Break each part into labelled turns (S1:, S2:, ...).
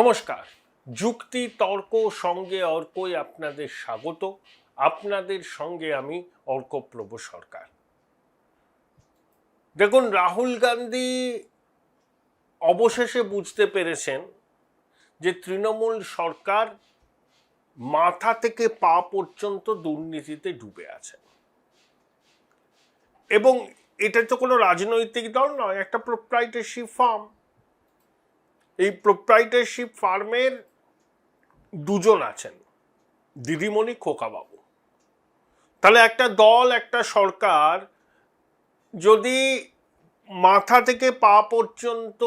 S1: নমস্কার। যুক্তি তর্ক সঙ্গে অর্কই আপনাদের স্বাগত। আপনাদের সঙ্গে আমি অর্কপ্রভ সরকার। দেখুন, রাহুল গান্ধী অবশেষে বুঝতে পেরেছেন যে তৃণমূল সরকার মাথা থেকে পা পর্যন্ত দুর্নীতিতে ডুবে আছে, এবং এটা তো কোনো রাজনৈতিক দল নয়, একটা প্রোপ্রাইটারশিপ ফার্ম। এই প্রোপ্রাইটারশিপ ফার্মের দুজন আছেন, দিদিমণি খোকাবাবু। তাহলে একটা দল, একটা সরকার যদি মাথা থেকে পা পর্যন্ত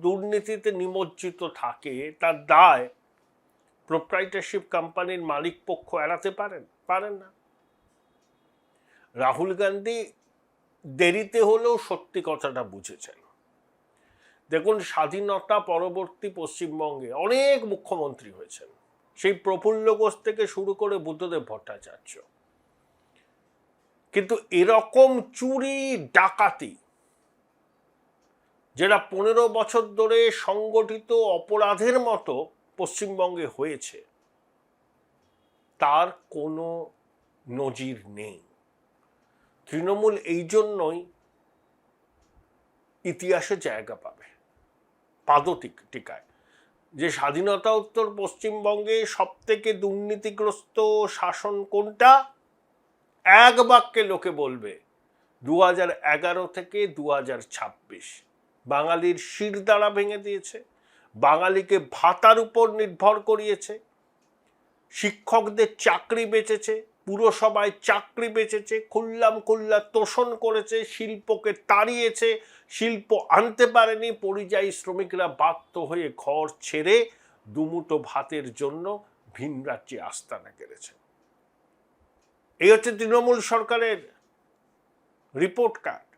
S1: দুর্নীতিতে নিমজ্জিত থাকে, তার দায় প্রোপ্রাইটারশিপ কোম্পানির মালিক পক্ষ এড়াতে পারেন না। রাহুল গান্ধী দেরিতে হলেও সত্যি কথাটা বুঝেছেন। দেখুন, স্বাধীনতা পরবর্তী পশ্চিমবঙ্গে অনেক মুখ্যমন্ত্রী হয়েছেন, সেই প্রফুল্ল ঘোষ থেকে শুরু করে বুদ্ধদেব ভট্টাচার্য, কিন্তু এরকম চুরি ডাকাতি যেটা 15 বছর ধরে সংগঠিত অপরাধের মতো পশ্চিমবঙ্গে হয়েছে, তার কোনো নজির নেই। তৃণমূল এই জন্যই ইতিহাসে জায়গা পাবে, পাদটিকায়, যে স্বাধীনতা উত্তর পশ্চিমবঙ্গে সব থেকে দুর্নীতিগ্রস্ত শাসন কোনটা, এক বাক্যে লোকে বলবে 2011 থেকে 2026। বাঙালির শিরদাঁড়া ভেঙে দিয়েছে, বাঙালিকে ভাতার উপর নির্ভর করিয়েছে, শিক্ষকদের চাকরি বেচেছে, পুরসভায় চাকরি বেচেছে, খুল্লা তোষণ করেছে, শিল্পকে তাড়িয়েছে, শিল্প আনতে পারেনি, পরিযায়ী শ্রমিকরা বাধ্য হয়ে ঘর ছেড়ে দুমুঠো ভাতের জন্য ভিন রাজ্যে আস্তানা গেড়েছে। এই হচ্ছে তৃণমূল সরকারের রিপোর্ট কার্ড।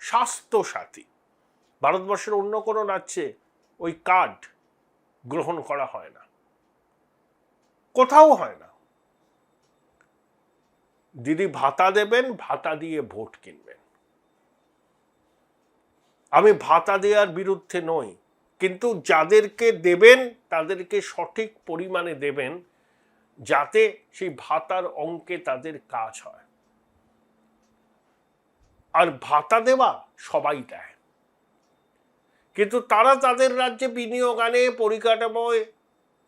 S1: স্বাস্থ্য সাথী, ভারতবর্ষের অন্য কোনো রাজ্যে ওই কার্ড গ্রহণ করা হয় না, কোথাও হয় না। দিদি ভাতা দেবেন, ভাতা দিয়ে ভোট কিনবেন। আমি ভাতা দেওয়ার বিরুদ্ধে নই, কিন্তু যাদেরকে দেবেন তাদেরকে সঠিক পরিমাণে দেবেন, যাতে সেই ভাতার অঙ্কে তাদের কাজ হয়। আর ভাতা দেওয়া সবাই দেয়, কিন্তু তারা তাদের রাজ্যে বিনিয়োগ আনে, পরিকাঠামোয়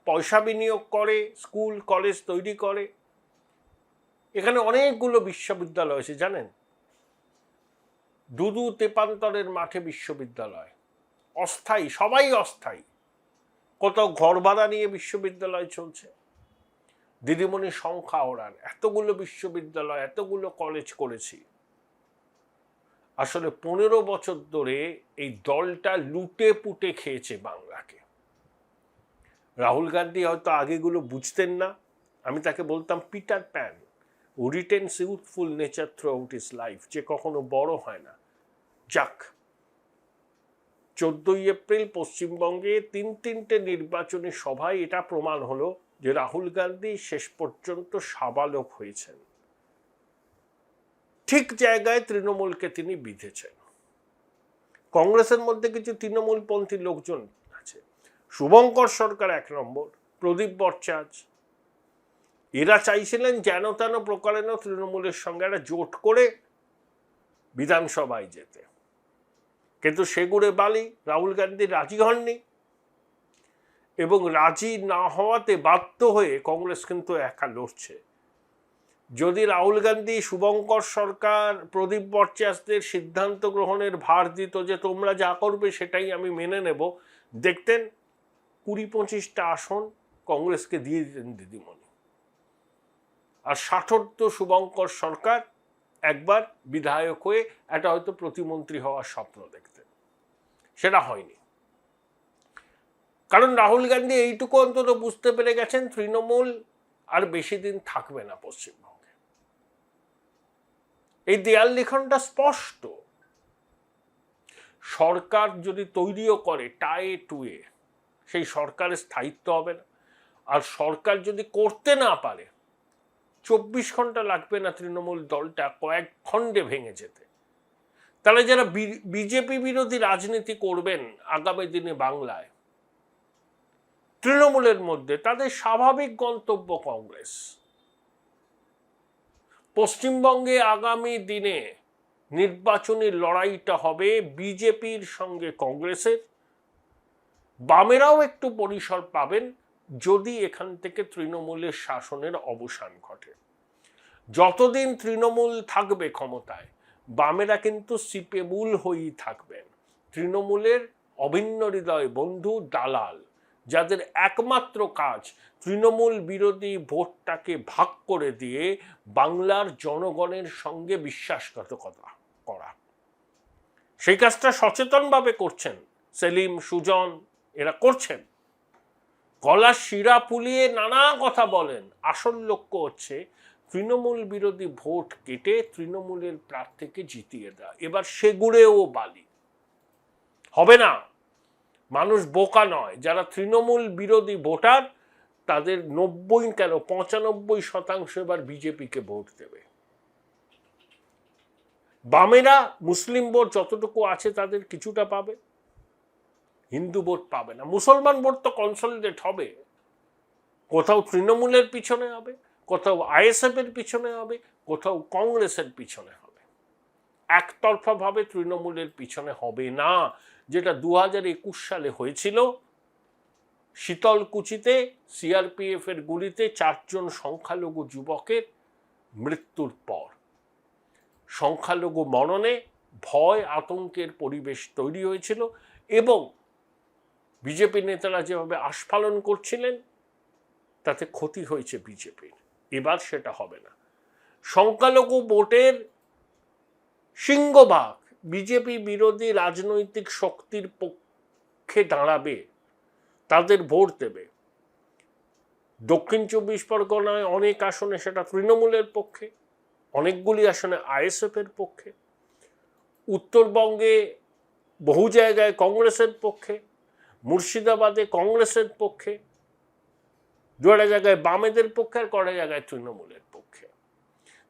S1: পয়সা বিনিয়োগ করে, স্কুল কলেজ তৈরি করে। এখানে অনেকগুলো বিশ্ববিদ্যালয় আছে জানেন, দুদু তেপান্তরের মাঠে বিশ্ববিদ্যালয়, অস্থায়ী, সবাই অস্থায়ী। কোথাও ঘর ভাড়া নিয়ে বিশ্ববিদ্যালয় চলছে। দিদিমণি সংখ্যা ওড়ান, এতগুলো বিশ্ববিদ্যালয়, এতগুলো কলেজ করেছি। আসলে 15 বছর ধরে এই দলটা লুটে পুটে খেয়েছে বাংলাকে। রাহুল গান্ধী হয়তো আগেগুলো বুঝতেন না, আমি তাকে বলতাম Peter pan, who retains youthful nature throughout his life, যে কখনো বড় হয় না। যাক, 14ই এপ্রিল পশ্চিমবঙ্গে তিনটে নির্বাচনী সভায় এটা প্রমাণ হলো যে রাহুল গান্ধী শেষ পর্যন্ত সাবালক হয়েছেন। ঠিক জায়গায় তৃণমূলকে তিনি বিঁধেছেন। কংগ্রেসের মধ্যে কিছু তৃণমূলপন্থী লোকজন আছে, শুভঙ্কর সরকার 1 নম্বর, প্রদীপ ভট্টাচার্য, এরা চাইছিলেন যেন তেন প্রকারেণ তৃণমূলের সঙ্গে একটা জোট করে বিধানসভায় যেতে, কিন্তু সেগুড়ে বালি রাহুল গান্ধী রাজি হননি, এবং রাজি না হওয়াতে বাধ্য হয়ে কংগ্রেস কিন্তু একা লড়ছে। যদি রাহুল গান্ধী শুভঙ্কর সরকার প্রদীপ ভট্টাচার্যদের সিদ্ধান্ত গ্রহণের ভার দিত যে তোমরা যা করবে সেটাই আমি মেনে নেব, দেখতেন 20-25টা আসন কংগ্রেসকে দিয়ে দিতেন দিদিমণি, আর ষাটোর্ধ্ব শুভঙ্কর সরকার একবার বিধায়ক হয়ে এটা হয়তো প্রতিমন্ত্রী হওয়ার স্বপ্ন দেখতেন। সেটা হয়নি, কারণ রাহুল গান্ধী এইটুকু অন্তত বুঝতে পেরে গেছেন তৃণমূল আর বেশি দিন থাকবে না পশ্চিমবঙ্গে। এই দেয়াল লিখনটা স্পষ্ট। সরকার যদি তৈরিও করে টায়ে টুয়ে, সেই সরকারের স্থায়িত্ব হবে না। আর সরকার যদি করতে না পারে, 24 ঘন্টা লাগবে না তৃণমূল দলটা কয়েক খণ্ডে ভেঙে যেতে। তাহলে যারা বিজেপি বিরোধী রাজনীতি করবেন আগামী দিনে বাংলায়, তৃণমূলের মধ্যে তাদের স্বাভাবিক গন্তব্য কংগ্রেস। পশ্চিমবঙ্গে আগামী দিনে নির্বাচনী লড়াইটা হবে বিজেপির সঙ্গে কংগ্রেসের। বামেরাও একটু পরিসর পাবেন যদি এখান থেকে তৃণমূলের শাসনের অবসান ঘটে। যতদিন তৃণমূল থাকবে ক্ষমতায়, বামেরা কিন্তু সিপেবুল হয়েই থাকবেন। তৃণমূলের অভিন্ন হৃদয় বন্ধু, দালাল, যাদের একমাত্র কাজ তৃণমূল বিরোধী ভোটটাকে ভাগ করে দিয়ে বাংলার জনগণের সঙ্গে বিশ্বাসঘাতকতা করা। সেই কাজটা সচেতনভাবে করছেন সেলিম, সুজন, এরা করছেন। গলার শিরা ফুলিয়ে নানা কথা বলেন, আসল লক্ষ্য হচ্ছে তৃণমূল বিরোধী ভোট কেটে তৃণমূলের প্রার্থীকে জিতিয়ে দেয়। এবার সেগুড়েও বালি হবে না। মানুষ বোকা নয়। যারা তৃণমূল বিরোধী ভোটার তাদের 90 কেন 95% এবার বিজেপিকে ভোট দেবে। বামেরা মুসলিম ভোট যতটুকু আছে তাদের কিছুটা পাবে, হিন্দু ভোট পাবে না। মুসলমান ভোট তো কনসলিডেট হবে, কোথাও তৃণমূলের পিছনে হবে, কোথাও আইএসএফ এর পিছনে হবে, কোথাও কংগ্রেসের পিছনে হবে। একতরফা ভাবে তৃণমূলের পিছনে হবে না, যেটা 2021 সালে হয়েছিল। শীতলকুচিতে সিআরপিএফ এর গুলিতে 4 জন সংখ্যালঘু যুবকের মৃত্যুর পর সংখ্যালঘু মননে ভয় আতঙ্কের পরিবেশ তৈরি হয়েছিল এবং বিজেপি নেতারা যেভাবে আস্ফালন করছিলেন তাতে ক্ষতি হয়েছে বিজেপির। এবার সেটা হবে না। সংখ্যালঘু ভোটের সিংহভাগ বিজেপি বিরোধী রাজনৈতিক শক্তির পক্ষে দাঁড়াবে, তাদের ভোট দেবে। দক্ষিণ 24 পরগনায় অনেক আসনে সেটা তৃণমূলের পক্ষে, অনেকগুলি আসনে আইএসএফ এর পক্ষে। উত্তরবঙ্গে বহু জায়গায় কংগ্রেসের পক্ষে, মুর্শিদাবাদে কংগ্রেসের পক্ষে, দুটা জায়গায় বামেদের পক্ষে, আর কটা জায়গায় তৃণমূলের পক্ষে।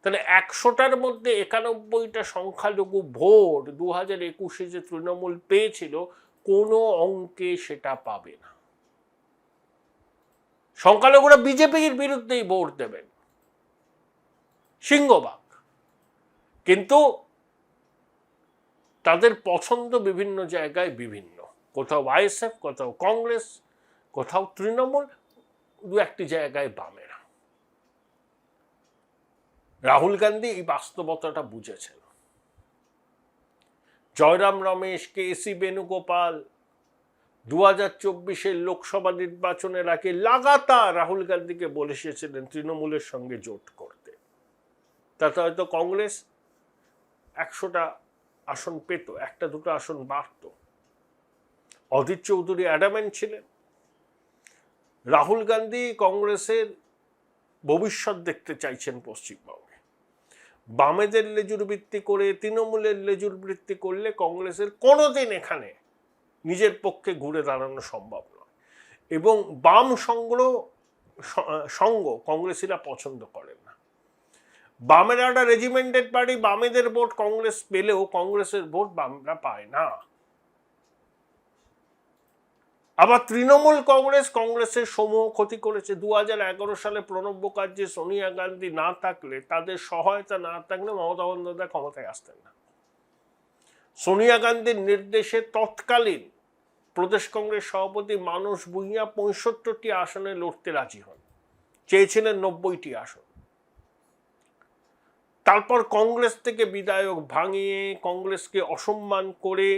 S1: তাহলে 100টার মধ্যে 91টা সংখ্যালঘু ভোট 2021-এ যে তৃণমূল পেয়েছিল, কোনো অঙ্কে সেটা পাবে না। সংখ্যালঘুরা বিজেপির বিরুদ্ধেই ভোট দেবেন সিংহভাগ, কিন্তু তাদের পছন্দ বিভিন্ন জায়গায় বিভিন্ন, কোথাও আইএসএফ, কোথাও কংগ্রেস, কোথাও তৃণমূল, 2-1টি জায়গায় বামেরা। রাহুল গান্ধী এই বাস্তবতাটা বুঝেছেন। জয়রাম রমেশ, কেসি বেণুগোপাল 2024-এর লোকসভা নির্বাচনের আগে লাগাতার রাহুল গান্ধীকে বলে এসেছিলেন তৃণমূলের সঙ্গে জোট করতে। তাতে হয়তো কংগ্রেস 100টা আসন পেত, 1-2টো আসন বাড়ত। অধীর চৌধুরী অ্যাডামেন্ট ছিলেন। রাহুল গান্ধী কংগ্রেসের ভবিষ্যৎ দেখতে চাইছেন পশ্চিমবঙ্গে। বামেদের লেজুর ভিত্তি করে, তৃণমূলের লেজুর ভিত্তি করলে কংগ্রেসের কোনোদিন এখানে নিজের পক্ষে ঘুরে দাঁড়ানো সম্ভব নয়। এবং বাম সঙ্গ কংগ্রেসিরা পছন্দ করেন না। বামেরা একটা রেজিমেন্টেড পার্টি, বামেদের ভোট কংগ্রেস পেলেও কংগ্রেসের ভোট বামরা পায় না। আবার তৃণমূল কংগ্রেসের সমূহ ক্ষতি করেছে। 2011 সালে প্রণব মুখার্জি, সোনিয়া গান্ধী না থাকলে, তাদের সহায়তা না থাকলে মমতা বন্দ্যোপাধ্যায় ক্ষমতায় আসতেন না। সোনিয়া গান্ধীর নির্দেশে তৎকালীন প্রদেশ কংগ্রেস সভাপতি মানস ভূঁইয়া 65টি আসনে লড়তে রাজি হন, চেয়েছিলেন 90টি আসন। তারপর কংগ্রেস থেকে বিধায়ক ভাঙিয়ে, কংগ্রেসকে অসম্মান করে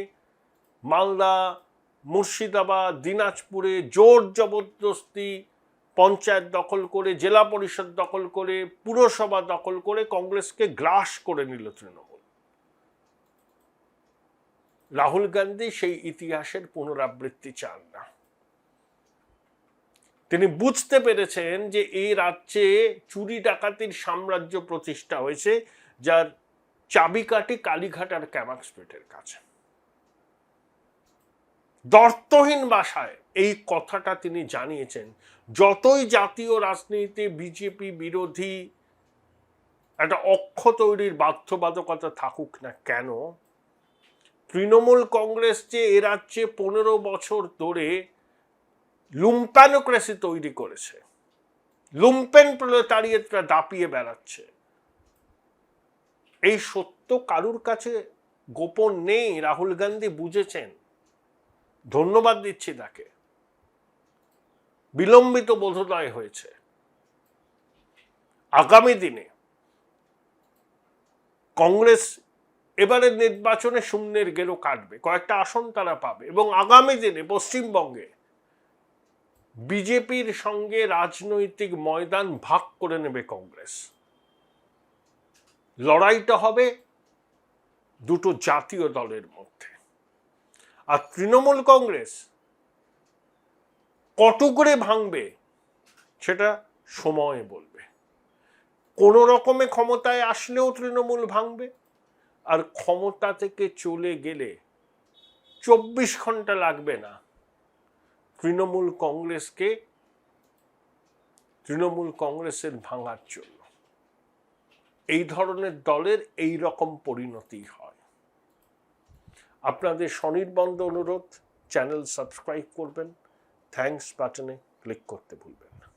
S1: মালদা, মুর্শিদাবাদ, দিনাজপুরে জোর জবরদস্তি পঞ্চায়েত দখল করে, জেলা পরিষদ দখল করে, পুরসভা দখল করে কংগ্রেসকে গ্রাস করে নিল তৃণমূল। রাহুল গান্ধী সেই ইতিহাসের পুনরাবৃত্তি চান না। তিনি বুঝতে পেরেছেন যে এই রাজ্যে চুরি ডাকাতির সাম্রাজ্য প্রতিষ্ঠা হয়েছে, যার চাবিকাঠি কালীঘাট আর ক্যামাক্সপেটের কাছে। দর্তহীন ভাষায় এই কথাটা তিনি জানিয়েছেন। যতই জাতীয় রাজনীতিতে বিজেপি বিরোধী একটা অক্ষ তৈরির বাধ্যবাধকতা থাকুক না কেন, তৃণমূল কংগ্রেস যে এ রাজ্যে 15 বছর ধরে লুম্প্যানোক্রেসি তৈরি করেছে, লুম্পেন প্রলেতারিয়েটরা দাপিয়ে বেড়াচ্ছে। এই সত্য কারুর কাছে গোপন নেই। রাহুল গান্ধী বুঝেছেন, ধন্যবাদ দিচ্ছি তাকে। বিলম্বিত বোধোদয় হয়েছে। আগামী দিনে কংগ্রেস এবারের নির্বাচনে শূন্যের গেরো কাটবে, কয়েকটা আসন তারা পাবে, এবং আগামী দিনে পশ্চিমবঙ্গে বিজেপির সঙ্গে রাজনৈতিক ময়দান ভাগ করে নেবে কংগ্রেস। লড়াইটা হবে দুটো জাতীয় দলের মধ্যে। আর তৃণমূল কংগ্রেস কত করে ভাঙবে সেটা সময় বলবে। কোনো রকমে ক্ষমতায় আসলেও তৃণমূল ভাঙবে, আর ক্ষমতা থেকে চলে গেলে 24 ঘন্টা লাগবে না তৃণমূল কংগ্রেসের ভাঙার জন্য। এই ধরনের দলের এই রকম পরিণতি হয়। আপনাদের স্বনির্বন্ধ অনুরোধ, চ্যানেল সাবস্ক্রাইব করবেন, থ্যাঙ্কস বাটনে ক্লিক করতে ভুলবেন না।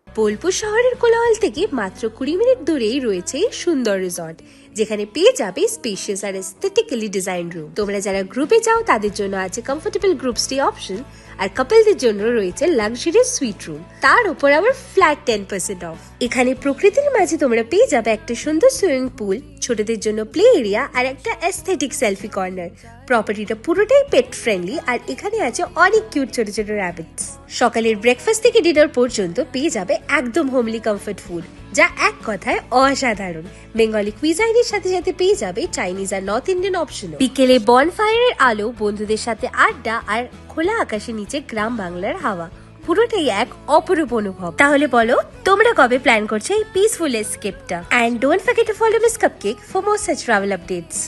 S2: বোলপুর শহরের কোলাহল থেকে মাত্র 20 মিনিট দূরেই রয়েছে সুন্দর রিসর্ট, যেখানে পেয়ে যাবে স্পেশিয়াস আর এস্থেটিক্যালি ডিজাইন রুম। তোমরা যারা গ্রুপে যাও তাদের জন্য আছে কমফোর্টেবল গ্রুপ স্টে অপশন, আর কাপলদের জন্য রয়েছে লাক্সারিয়াস সুইট রুম, তার উপর আবার ফ্ল্যাট 10% অফ। এখানে প্রকৃতির মাঝে তোমরা পেয়ে যাবে একটা সুন্দর সুইমিং পুল, ছোটদের জন্য প্লে এরিয়া আর একটা এস্থেটিক সেলফি কর্নার। প্রপার্টিটা পুরোটাই পেট ফ্রেন্ডলি, আর এখানে আছে অনেক কিউট ছোট ছোট র্যাবিটস। সকালের ব্রেকফাস্ট থেকে ডিনার পর্যন্ত পেয়ে যাবে একদম হোমলি কমফর্ট ফুড, যা এক কথায় অসাধারণ। বেঙ্গলি কুইজাইনের সাথে সাথে পেয়ে যাবে চাইনিজ আর নর্থ ইন্ডিয়ান অপশনও। বিকেলে বনফায়ারের আলো, বন্ধুদের সাথে আড্ডা আর খোলা আকাশের নিচে গ্রাম বাংলার হাওয়া, পুরোটাই এক অপরূপ অনুভব। তাহলে বলো তোমরা কবে প্ল্যান করছো এই পিসফুল এসকেপটা? And don't forget to follow miss cupcake for more such travel updates.